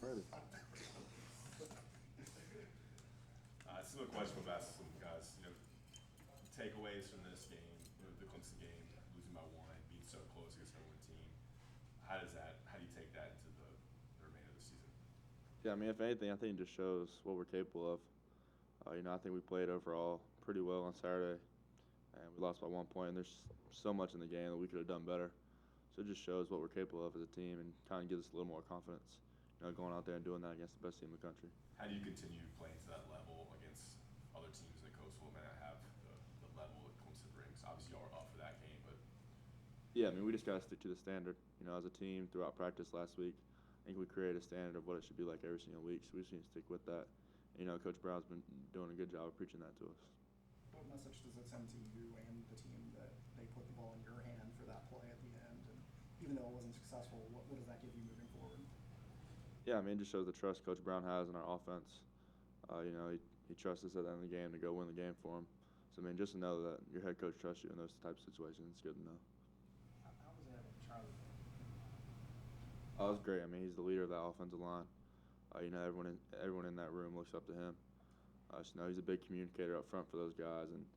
further. This is a question from asking some guys. Takeaways from this game, the Clemson game, losing by one, being so close against number one team. How do you take that into the remainder of the season? Yeah, I mean, if anything, I think it just shows what we're capable of. I think we played overall pretty well on Saturday, and we lost by 1 point. And there's so much in the game that we could have done better. So it just shows what we're capable of as a team and kind of gives us a little more confidence, going out there and doing that against the best team in the country. How do you continue playing to that level against other teams in the Coastal may not have the level that Clemson brings? Obviously, y'all are up for that game, but yeah, I mean, we just got to stick to the standard. As a team throughout practice last week, I think we created a standard of what it should be like every single week. So we just need to stick with that. Coach Brown's been doing a good job of preaching that to us. What message does it send to you and the team that they put the ball in your hand for that play at the end? And even though it wasn't successful, what does that give you moving forward? Yeah, I mean, it just shows the trust Coach Brown has in our offense. He trusts us at the end of the game to go win the game for him. So, I mean, just to know that your head coach trusts you in those types of situations, it's good to know. How was it having Charlie? Oh, it was great. I mean, he's the leader of that offensive line. Everyone in that room looks up to him. He's a big communicator up front for those guys, and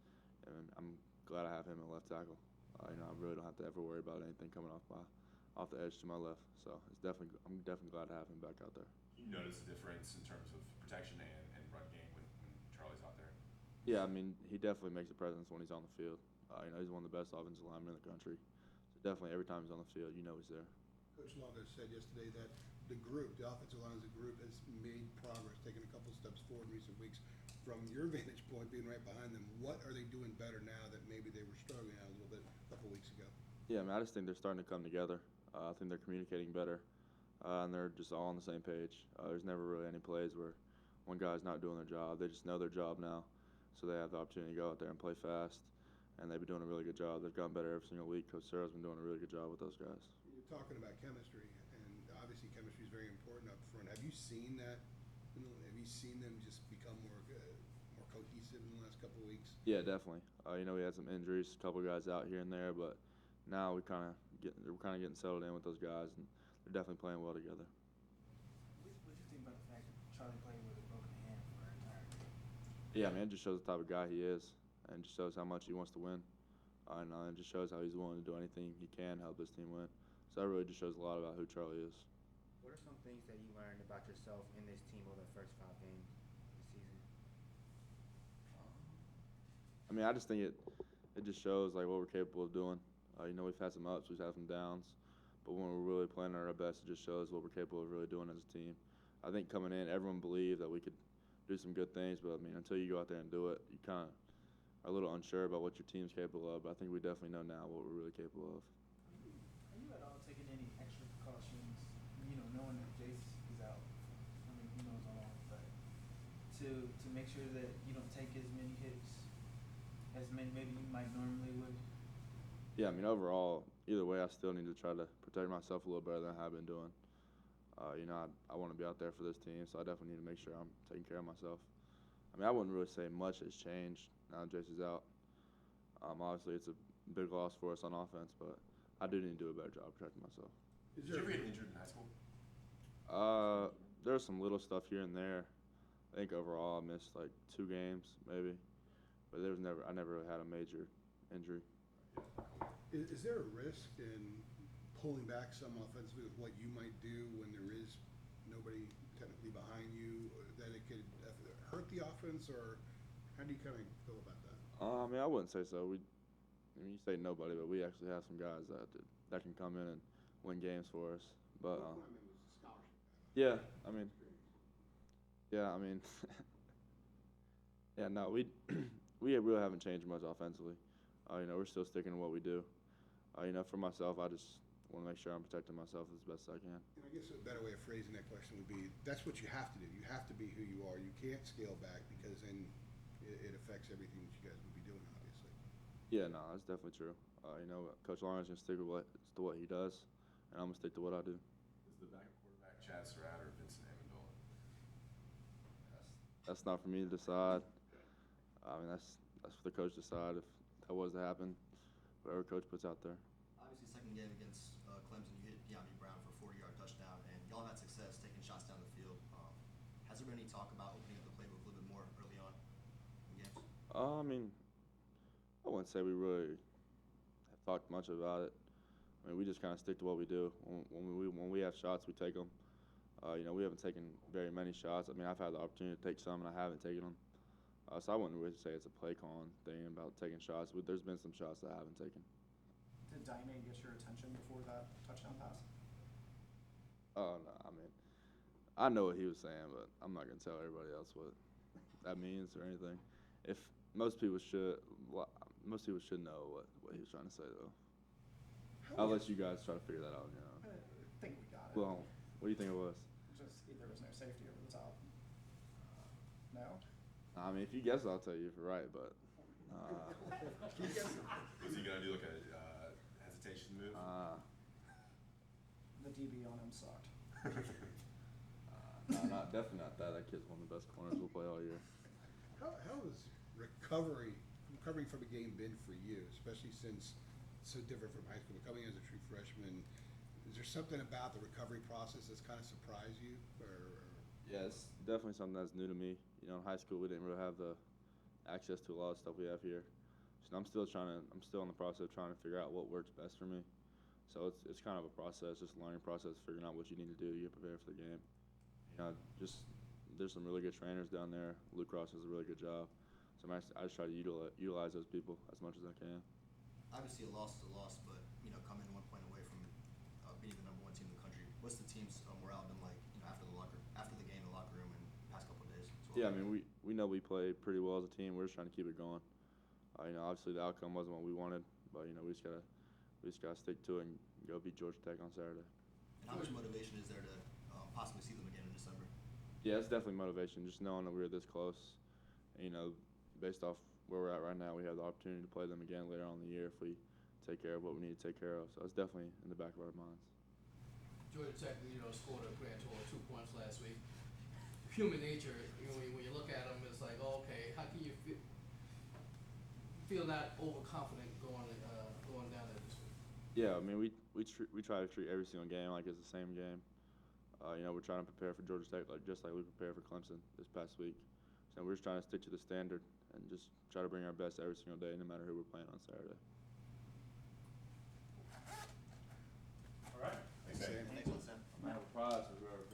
I'm glad I have him at left tackle. I really don't have to ever worry about anything coming off the edge to my left. So I'm definitely glad to have him back out there. You notice the difference in terms of protection and run game when Charlie's out there? Yeah, I mean, he definitely makes a presence when he's on the field. He's one of the best offensive linemen in the country. So definitely every time he's on the field, he's there. Coach Longo said yesterday that the offensive line as a group, has made progress, taken a couple steps forward in recent weeks. From your vantage point, being right behind them, what are they doing better now that maybe they were struggling out a little bit a couple weeks ago? Yeah, I mean, I just think they're starting to come together. I think they're communicating better, and they're just all on the same page. There's never really any plays where one guy's not doing their job. They just know their job now, so they have the opportunity to go out there and play fast, and they've been doing a really good job. They've gotten better every single week. Coach Sarah's been doing a really good job with those guys. You're talking about chemistry, and obviously chemistry is very important up front. Have you seen that? Have you seen them just become more cohesive in the last couple of weeks? Yeah, definitely. We had some injuries, a couple of guys out here and there, but now we're kind of getting settled in with those guys, and they're definitely playing well together. What do you think about the fact that Charlie played with a broken hand for an entire game? Yeah, I mean, it just shows the type of guy he is, and just shows how much he wants to win. And it just shows how he's willing to do anything he can to help his team win. So that really just shows a lot about who Charlie is. What are some things that you learned about yourself in this team over the first 5 games this season? I mean, I just think it just shows like what we're capable of doing. We've had some ups, we've had some downs, but when we're really playing at our best, it just shows what we're capable of really doing as a team. I think coming in, everyone believed that we could do some good things, but I mean, until you go out there and do it, you kind of are a little unsure about what your team's capable of. But I think we definitely know now what we're really capable of. Are you at all taking any extra precautions, knowing that Jace is out? I mean, he knows all, but to make sure that you don't take as many hits as maybe you might normally would? Yeah, I mean, overall, either way, I still need to try to protect myself a little better than I have been doing. I want to be out there for this team, so I definitely need to make sure I'm taking care of myself. I mean, I wouldn't really say much has changed now Jace is out. Obviously, it's a big loss for us on offense, but I do need to do a better job protecting myself. Did you ever get injured in high school? There's some little stuff here and there. I think overall I missed like 2 games maybe, but I never really had a major injury. Is there a risk in pulling back some offensively with what you might do when there is nobody technically behind you, that it could hurt the offense, or how do you kind of feel about that? I mean, I wouldn't say so. You say nobody, but we actually have some guys that can come in and win games for us. But yeah, I mean, yeah, no, we really haven't changed much offensively. We're still sticking to what we do. For myself, I just want to make sure I'm protecting myself as best as I can. And I guess a better way of phrasing that question would be, that's what you have to do. You have to be who you are. You can't scale back, because then it affects everything that you guys would be doing, obviously. Yeah, no, that's definitely true. Coach Lawrence is going to stick to what he does, and I'm going to stick to what I do. Is the backup quarterback Chad Surratt or Vincent Amendola? That's not for me to decide. I mean, that's for the coach to decide. If that was to happen, whatever coach puts out there. Obviously, second game against Clemson, you hit De'Ami Brown for a 40-yard touchdown, and y'all had success taking shots down the field. Has there been any talk about opening up the playbook a little bit more early on in games? I mean, I wouldn't say we really have talked much about it. I mean, we just kind of stick to what we do. When we have shots, we take them. We haven't taken very many shots. I mean, I've had the opportunity to take some, and I haven't taken them. So I wouldn't really say it's a play calling thing about taking shots. There's been some shots that I haven't taken. Did Daime get your attention before that touchdown pass? Oh, no, I mean, I know what he was saying, but I'm not going to tell everybody else what that means or anything. If most people should know what he was trying to say, though. I'll let you guys try to figure that out. I think we got it. Well, what do you think it was? Just there was no safety over the top. No? I mean, if you guess, I'll tell you if you're right, but. Was he gonna do like a hesitation move? The DB on him sucked. Definitely not that. That kid's one of the best corners we'll play all year. How has recovering from a game been for you, especially since it's so different from high school? Coming as a true freshman, is there something about the recovery process that's kind of surprised you? Yeah, it's definitely something that's new to me. In high school we didn't really have the access to a lot of stuff we have here. So I'm still in the process of trying to figure out what works best for me. So it's kind of a process, just a learning process, figuring out what you need to do to get prepared for the game. There's some really good trainers down there. Luke Ross does a really good job. So I just try to utilize those people as much as I can. Obviously, a loss is a loss, but coming 1 point away from being the #1 team in the country, what's the team's morale been like? After the game, in the locker room, and past couple of days. As well? Yeah, I mean we know we played pretty well as a team. We're just trying to keep it going. Obviously the outcome wasn't what we wanted, but we just gotta stick to it and go beat Georgia Tech on Saturday. And how much motivation is there to possibly see them again in December? Yeah, it's definitely motivation. Just knowing that we were this close, based off where we're at right now, we have the opportunity to play them again later on in the year if we take care of what we need to take care of. So it's definitely in the back of our minds. Georgia Tech, scored a grand total of 2 points last week. Human nature, when you look at them, it's like, okay, how can you feel not overconfident going down there this week? Yeah, I mean we try to treat every single game like it's the same game. We're trying to prepare for Georgia Tech just like we prepared for Clemson this past week. So we're just trying to stick to the standard and just try to bring our best every single day, no matter who we're playing on Saturday. All right. Thanks, Sam. Thanks, Sam. I have a prize for whoever